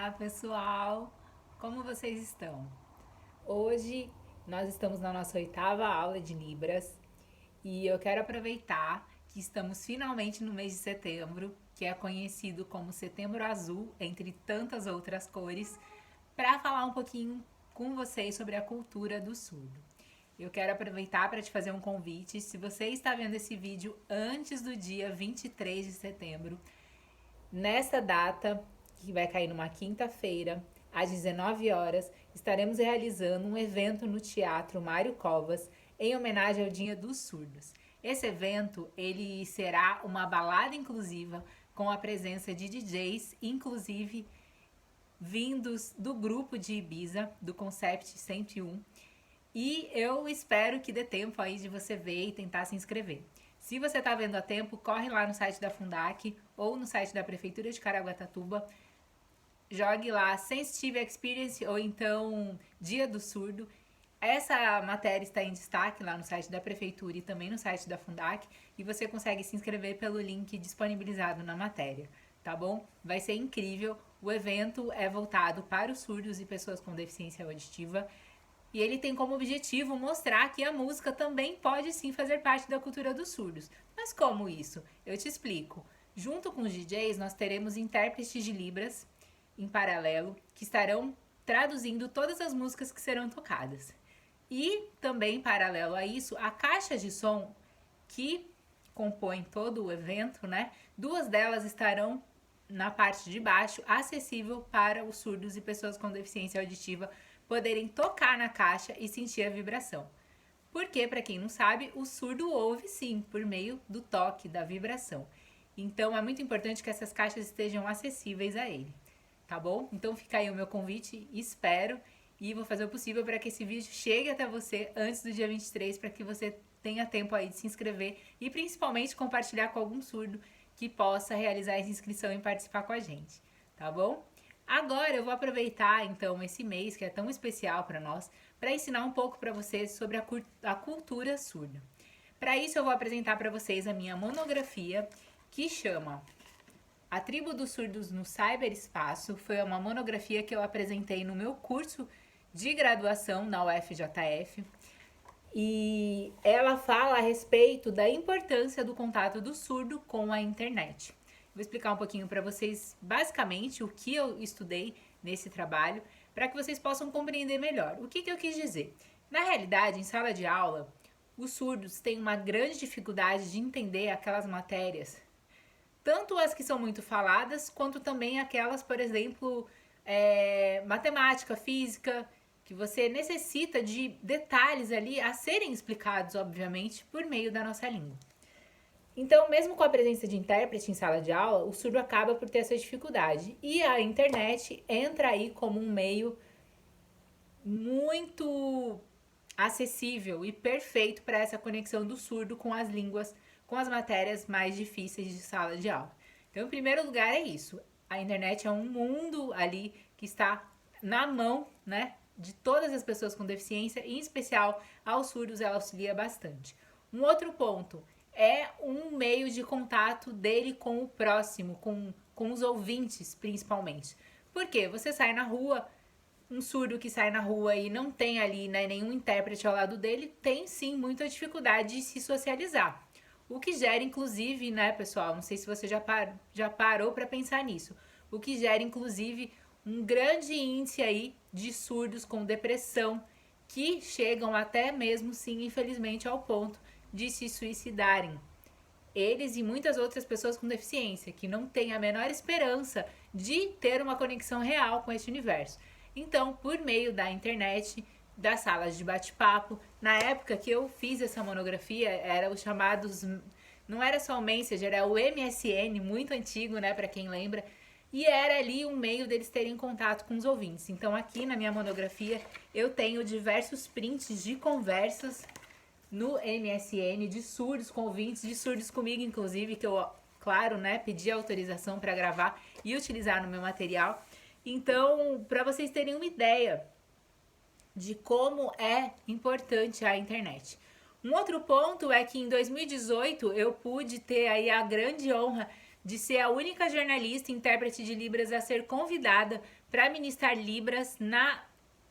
Olá, pessoal! Como vocês estão? Hoje nós estamos na nossa oitava aula de Libras e eu quero aproveitar que estamos finalmente no mês de setembro, que é conhecido como Setembro Azul, entre tantas outras cores, para falar um pouquinho com vocês sobre a cultura do surdo. Eu quero aproveitar para te fazer um convite. Se você está vendo esse vídeo antes do dia 23 de setembro, nessa data, que vai cair numa quinta-feira, às 19 horas, estaremos realizando um evento no Teatro Mário Covas em homenagem ao Dia dos Surdos. Esse evento, ele será uma balada inclusiva com a presença de DJs, inclusive vindos do grupo de Ibiza, do Concept 101. E eu espero que dê tempo aí de você ver e tentar se inscrever. Se você está vendo a tempo, corre lá no site da Fundac ou no site da Prefeitura de Caraguatatuba, jogue lá Sensitive Experience ou então Dia do Surdo. Essa matéria está em destaque lá no site da Prefeitura e também no site da Fundac e você consegue se inscrever pelo link disponibilizado na matéria, tá bom? Vai ser incrível. O evento é voltado para os surdos e pessoas com deficiência auditiva. E ele tem como objetivo mostrar que a música também pode sim fazer parte da cultura dos surdos. Mas como isso? Eu te explico. Junto com os DJs, nós teremos intérpretes de Libras em paralelo que estarão traduzindo todas as músicas que serão tocadas. E também, paralelo a isso, a caixa de som que compõe todo o evento, né? Duas delas estarão na parte de baixo, acessível para os surdos e pessoas com deficiência auditiva poderem tocar na caixa e sentir a vibração. Porque, para quem não sabe, o surdo ouve sim, por meio do toque, da vibração. Então, é muito importante que essas caixas estejam acessíveis a ele, tá bom? Então, fica aí o meu convite, espero, e vou fazer o possível para que esse vídeo chegue até você antes do dia 23, para que você tenha tempo aí de se inscrever e principalmente compartilhar com algum surdo que possa realizar essa inscrição e participar com a gente, tá bom? Agora eu vou aproveitar então esse mês que é tão especial para nós para ensinar um pouco para vocês sobre a cultura surda. Para isso eu vou apresentar para vocês a minha monografia que chama A Tribo dos Surdos no Cyberespaço. Foi uma monografia que eu apresentei no meu curso de graduação na UFJF e ela fala a respeito da importância do contato do surdo com a internet. Vou explicar um pouquinho para vocês, basicamente, o que eu estudei nesse trabalho, para que vocês possam compreender melhor. O que eu quis dizer? Na realidade, em sala de aula, os surdos têm uma grande dificuldade de entender aquelas matérias, tanto as que são muito faladas, quanto também aquelas, por exemplo, matemática, física, que você necessita de detalhes ali a serem explicados, obviamente, por meio da nossa língua. Então, mesmo com a presença de intérprete em sala de aula, o surdo acaba por ter essa dificuldade. E a internet entra aí como um meio muito acessível e perfeito para essa conexão do surdo com as línguas, com as matérias mais difíceis de sala de aula. Então, em primeiro lugar, é isso. A internet é um mundo ali que está na mão, né, de todas as pessoas com deficiência, e em especial aos surdos ela auxilia bastante. Um outro ponto é um meio de contato dele com o próximo, com os ouvintes, principalmente. Porque você sai na rua, um surdo que sai na rua e não tem ali, né, nenhum intérprete ao lado dele, tem sim muita dificuldade de se socializar. O que gera, inclusive, né, pessoal, não sei se você já parou para pensar nisso, o que gera, inclusive, um grande índice aí de surdos com depressão, que chegam até mesmo, sim, infelizmente, ao ponto de se suicidarem. Eles e muitas outras pessoas com deficiência, que não têm a menor esperança de ter uma conexão real com este universo. Então, por meio da internet, das salas de bate-papo, na época que eu fiz essa monografia, era os chamados, não era só o Messenger, era o MSN, muito antigo, né, para quem lembra, e era ali um meio deles terem contato com os ouvintes. Então, aqui na minha monografia, eu tenho diversos prints de conversas no MSN de surdos com ouvintes, de surdos comigo, inclusive, que eu, claro, né, pedi autorização para gravar e utilizar no meu material. Então, para vocês terem uma ideia de como é importante a internet. Um outro ponto é que em 2018 eu pude ter aí a grande honra de ser a única jornalista e intérprete de Libras a ser convidada para ministrar Libras na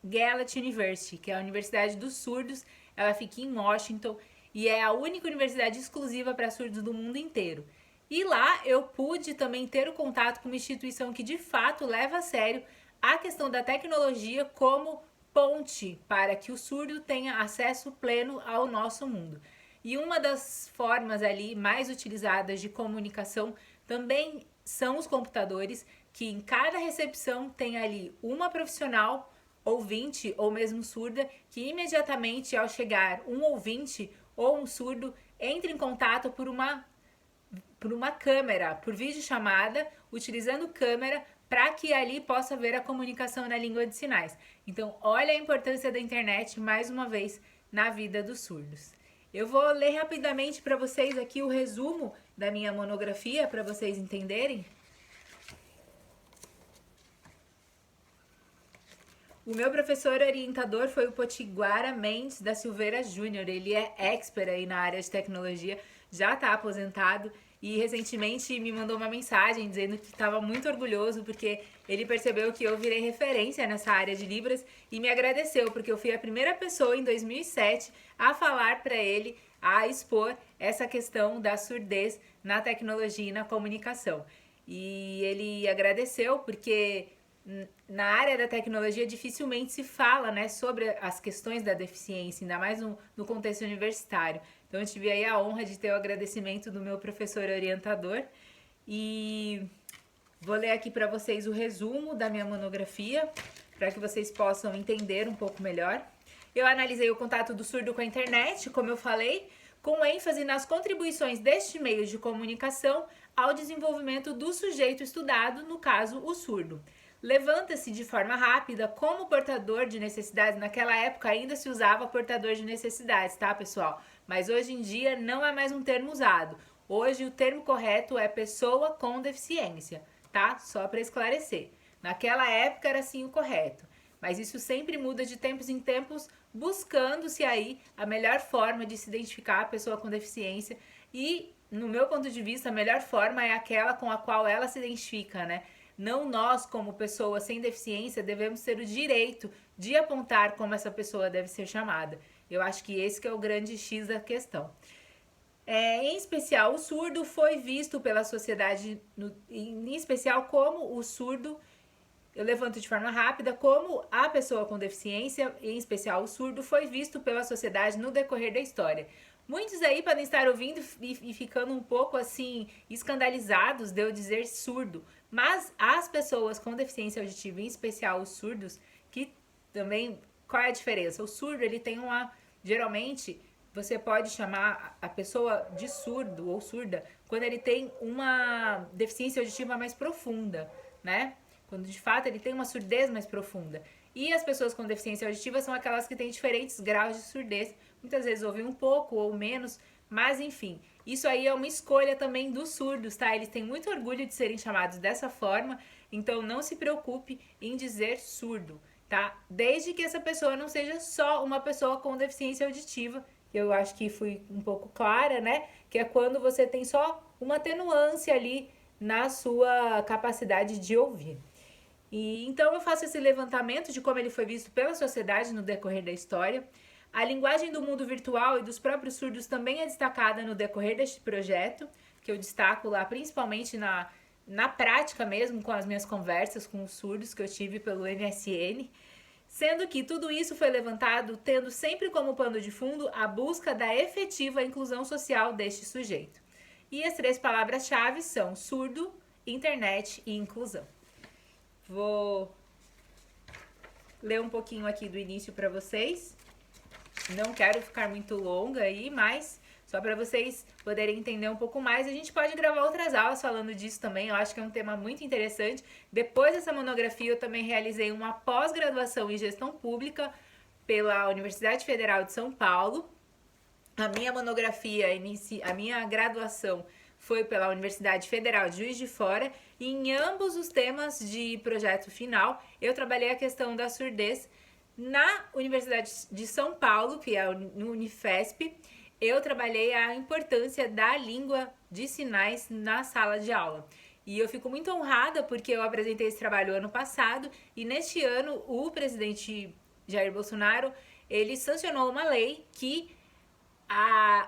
Gallaudet University, que é a Universidade dos Surdos. Ela fica em Washington e é a única universidade exclusiva para surdos do mundo inteiro. E lá eu pude também ter o contato com uma instituição que de fato leva a sério a questão da tecnologia como ponte para que o surdo tenha acesso pleno ao nosso mundo. E uma das formas ali mais utilizadas de comunicação também são os computadores, que em cada recepção tem ali uma profissional ouvinte ou mesmo surda, que imediatamente ao chegar um ouvinte ou um surdo entra em contato por uma câmera, por videochamada, utilizando câmera para que ali possa ver a comunicação na língua de sinais. Então, olha a importância da internet mais uma vez na vida dos surdos. Eu vou ler rapidamente para vocês aqui o resumo da minha monografia para vocês entenderem. O meu professor orientador foi o Potiguara Mendes da Silveira Júnior. Ele é expert aí na área de tecnologia, já está aposentado e recentemente me mandou uma mensagem dizendo que estava muito orgulhoso porque ele percebeu que eu virei referência nessa área de Libras e me agradeceu porque eu fui a primeira pessoa em 2007 a falar para ele, a expor essa questão da surdez na tecnologia e na comunicação. E ele agradeceu porque na área da tecnologia dificilmente se fala, né, sobre as questões da deficiência, ainda mais no contexto universitário. Então eu tive aí a honra de ter o agradecimento do meu professor orientador e vou ler aqui para vocês o resumo da minha monografia para que vocês possam entender um pouco melhor. Eu analisei o contato do surdo com a internet, como eu falei, com ênfase nas contribuições deste meio de comunicação ao desenvolvimento do sujeito estudado, no caso, o surdo. Levanta-se de forma rápida como portador de necessidades. Naquela época ainda se usava portador de necessidades, tá, pessoal? Mas hoje em dia não é mais um termo usado. Hoje o termo correto é pessoa com deficiência, tá? Só para esclarecer. Naquela época era sim o correto. Mas isso sempre muda de tempos em tempos, buscando-se aí a melhor forma de se identificar a pessoa com deficiência. E, no meu ponto de vista, a melhor forma é aquela com a qual ela se identifica, né? Não nós, como pessoas sem deficiência, devemos ter o direito de apontar como essa pessoa deve ser chamada. Eu acho que esse que é o grande X da questão. Em especial, o surdo foi visto pela sociedade, em especial como o surdo, eu levanto de forma rápida, como a pessoa com deficiência, em especial o surdo, foi visto pela sociedade no decorrer da história. Muitos aí podem estar ouvindo e ficando um pouco assim escandalizados de eu dizer surdo, mas as pessoas com deficiência auditiva, em especial os surdos, que também, qual é a diferença? O surdo, ele tem geralmente você pode chamar a pessoa de surdo ou surda quando ele tem uma deficiência auditiva mais profunda, né? Quando de fato ele tem uma surdez mais profunda. E as pessoas com deficiência auditiva são aquelas que têm diferentes graus de surdez. Muitas vezes ouvem um pouco ou menos, mas enfim, isso aí é uma escolha também dos surdos, tá? Eles têm muito orgulho de serem chamados dessa forma, então não se preocupe em dizer surdo, tá? Desde que essa pessoa não seja só uma pessoa com deficiência auditiva, eu acho que fui um pouco clara, né? Que é quando você tem só uma atenuância ali na sua capacidade de ouvir. E então eu faço esse levantamento de como ele foi visto pela sociedade no decorrer da história. A linguagem do mundo virtual e dos próprios surdos também é destacada no decorrer deste projeto, que eu destaco lá principalmente na prática mesmo, com as minhas conversas com os surdos que eu tive pelo MSN, sendo que tudo isso foi levantado tendo sempre como pano de fundo a busca da efetiva inclusão social deste sujeito. E as 3 palavras-chave são surdo, internet e inclusão. Vou ler um pouquinho aqui do início para vocês. Não quero ficar muito longa aí, mas só para vocês poderem entender um pouco mais. A gente pode gravar outras aulas falando disso também. Eu acho que é um tema muito interessante. Depois dessa monografia, eu também realizei uma pós-graduação em gestão pública pela Universidade Federal de São Paulo. A minha monografia, a minha graduação foi pela Universidade Federal de Juiz de Fora e em ambos os temas de projeto final eu trabalhei a questão da surdez. Na Universidade de São Paulo, que é a Unifesp, eu trabalhei a importância da língua de sinais na sala de aula. E eu fico muito honrada porque eu apresentei esse trabalho ano passado e neste ano o presidente Jair Bolsonaro, ele sancionou uma lei que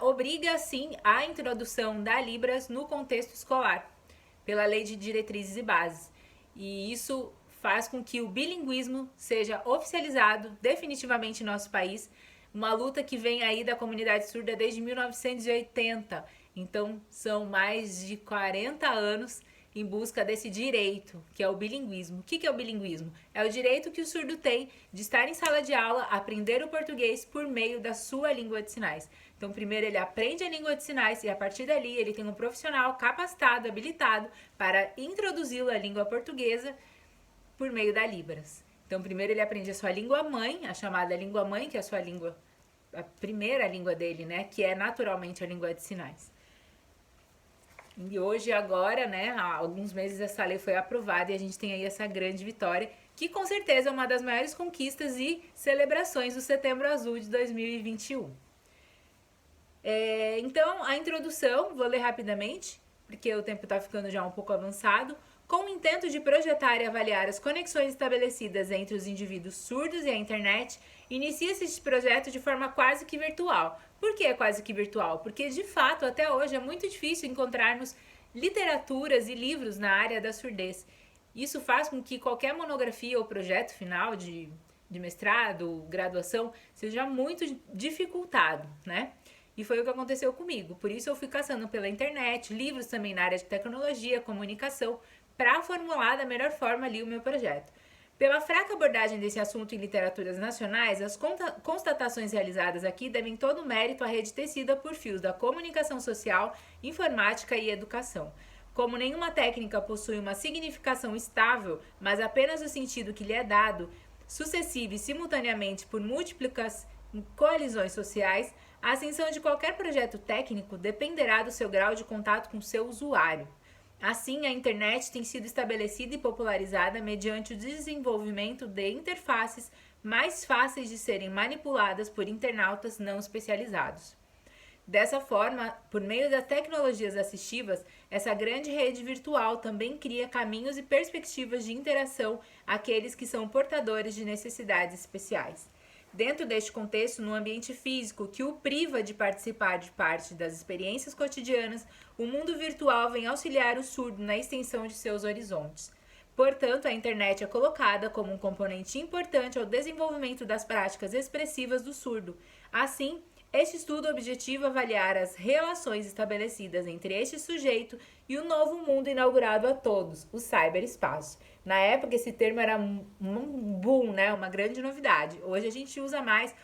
obriga, sim, a introdução da Libras no contexto escolar, pela Lei de Diretrizes e Bases. E isso faz com que o bilinguismo seja oficializado definitivamente em nosso país, uma luta que vem aí da comunidade surda desde 1980. Então, são mais de 40 anos em busca desse direito, que é o bilinguismo. O que é o bilinguismo? É o direito que o surdo tem de estar em sala de aula, aprender o português por meio da sua língua de sinais. Então, primeiro ele aprende a língua de sinais e a partir dali ele tem um profissional capacitado, habilitado para introduzi-lo à língua portuguesa por meio da Libras. Então, primeiro ele aprende a sua língua mãe, a chamada língua mãe, que é a sua língua, a primeira língua dele, né, que é naturalmente a língua de sinais. E hoje, agora, né, há alguns meses essa lei foi aprovada e a gente tem aí essa grande vitória, que com certeza é uma das maiores conquistas e celebrações do Setembro Azul de 2021. Então, a introdução, vou ler rapidamente, porque o tempo está ficando já um pouco avançado. Com o intento de projetar e avaliar as conexões estabelecidas entre os indivíduos surdos e a internet, inicia-se este projeto de forma quase que virtual. Por que é quase que virtual? Porque, de fato, até hoje é muito difícil encontrarmos literaturas e livros na área da surdez. Isso faz com que qualquer monografia ou projeto final de mestrado, graduação, seja muito dificultado, né? E foi o que aconteceu comigo. Por isso eu fui caçando pela internet, livros também na área de tecnologia, comunicação, para formular da melhor forma ali o meu projeto. Pela fraca abordagem desse assunto em literaturas nacionais, as constatações realizadas aqui devem todo o mérito à rede tecida por fios da comunicação social, informática e educação. Como nenhuma técnica possui uma significação estável, mas apenas o sentido que lhe é dado, sucessivo e simultaneamente por múltiplas coalizões sociais, a ascensão de qualquer projeto técnico dependerá do seu grau de contato com seu usuário. Assim, a internet tem sido estabelecida e popularizada mediante o desenvolvimento de interfaces mais fáceis de serem manipuladas por internautas não especializados. Dessa forma, por meio das tecnologias assistivas, essa grande rede virtual também cria caminhos e perspectivas de interação àqueles que são portadores de necessidades especiais. Dentro deste contexto, no ambiente físico que o priva de participar de parte das experiências cotidianas, o mundo virtual vem auxiliar o surdo na extensão de seus horizontes. Portanto, a internet é colocada como um componente importante ao desenvolvimento das práticas expressivas do surdo. Assim, este estudo objetiva avaliar as relações estabelecidas entre este sujeito e o novo mundo inaugurado a todos, o cyberespaço. Na época, esse termo era um boom, né? Uma grande novidade. Hoje a gente usa mais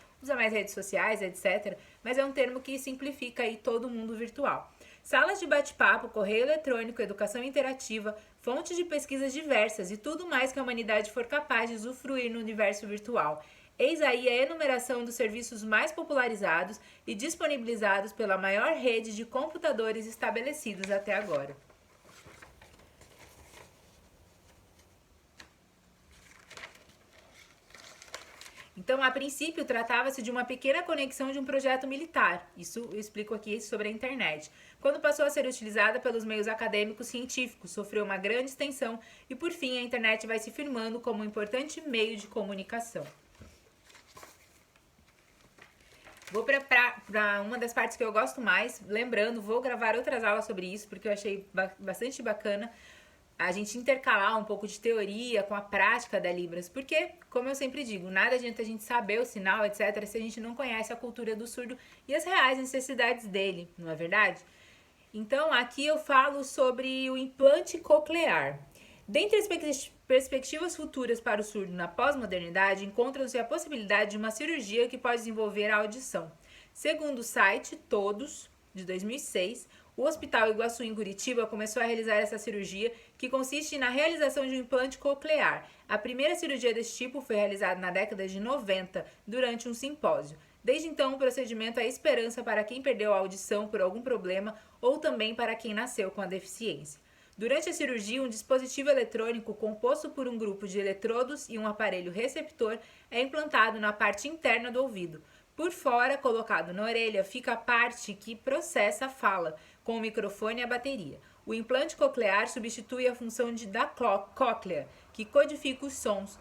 redes sociais, etc. Mas é um termo que simplifica aí todo o mundo virtual. Salas de bate-papo, correio eletrônico, educação interativa, fontes de pesquisas diversas e tudo mais que a humanidade for capaz de usufruir no universo virtual. Eis aí a enumeração dos serviços mais popularizados e disponibilizados pela maior rede de computadores estabelecidos até agora. Então, a princípio, tratava-se de uma pequena conexão de um projeto militar. Isso eu explico aqui sobre a internet. Quando passou a ser utilizada pelos meios acadêmicos científicos, sofreu uma grande extensão e, por fim, a internet vai se firmando como um importante meio de comunicação. Vou para uma das partes que eu gosto mais. Lembrando, vou gravar outras aulas sobre isso, porque eu achei bastante bacana a gente intercalar um pouco de teoria com a prática da Libras, porque, como eu sempre digo, nada adianta a gente saber o sinal, etc., se a gente não conhece a cultura do surdo e as reais necessidades dele, não é verdade? Então, aqui eu falo sobre o implante coclear. Dentre as perspectivas futuras para o surdo na pós-modernidade, encontra-se a possibilidade de uma cirurgia que pode desenvolver a audição. Segundo o site Todos, de 2006, o Hospital Iguaçu, em Curitiba, começou a realizar essa cirurgia, que consiste na realização de um implante coclear. A primeira cirurgia desse tipo foi realizada na década de 90, durante um simpósio. Desde então, o procedimento é esperança para quem perdeu a audição por algum problema ou também para quem nasceu com a deficiência. Durante a cirurgia, um dispositivo eletrônico composto por um grupo de eletrodos e um aparelho receptor é implantado na parte interna do ouvido. Por fora, colocado na orelha, fica a parte que processa a fala, com o microfone e a bateria. O implante coclear substitui a função da cóclea, que codifica os sons,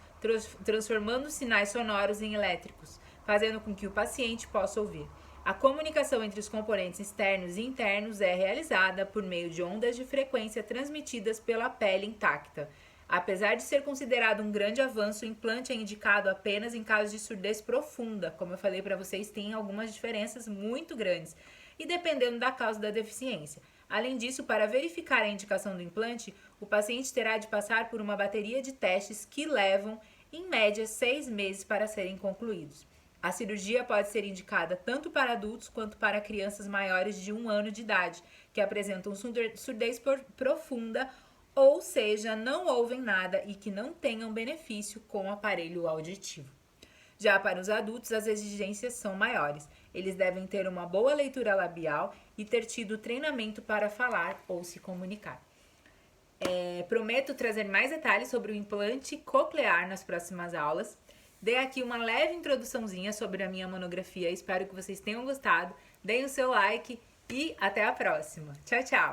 transformando os sinais sonoros em elétricos, fazendo com que o paciente possa ouvir. A comunicação entre os componentes externos e internos é realizada por meio de ondas de frequência transmitidas pela pele intacta. Apesar de ser considerado um grande avanço, o implante é indicado apenas em casos de surdez profunda. Como eu falei para vocês, tem algumas diferenças muito grandes, e dependendo da causa da deficiência. Além disso, para verificar a indicação do implante, o paciente terá de passar por uma bateria de testes que levam, em média, 6 meses para serem concluídos. A cirurgia pode ser indicada tanto para adultos quanto para crianças maiores de 1 ano de idade, que apresentam surdez profunda, ou seja, não ouvem nada e que não tenham benefício com o aparelho auditivo. Já para os adultos, as exigências são maiores. Eles devem ter uma boa leitura labial e ter tido treinamento para falar ou se comunicar. Prometo trazer mais detalhes sobre o implante coclear nas próximas aulas. Dei aqui uma leve introduçãozinha sobre a minha monografia. Espero que vocês tenham gostado. Deem o seu like e até a próxima. Tchau, tchau!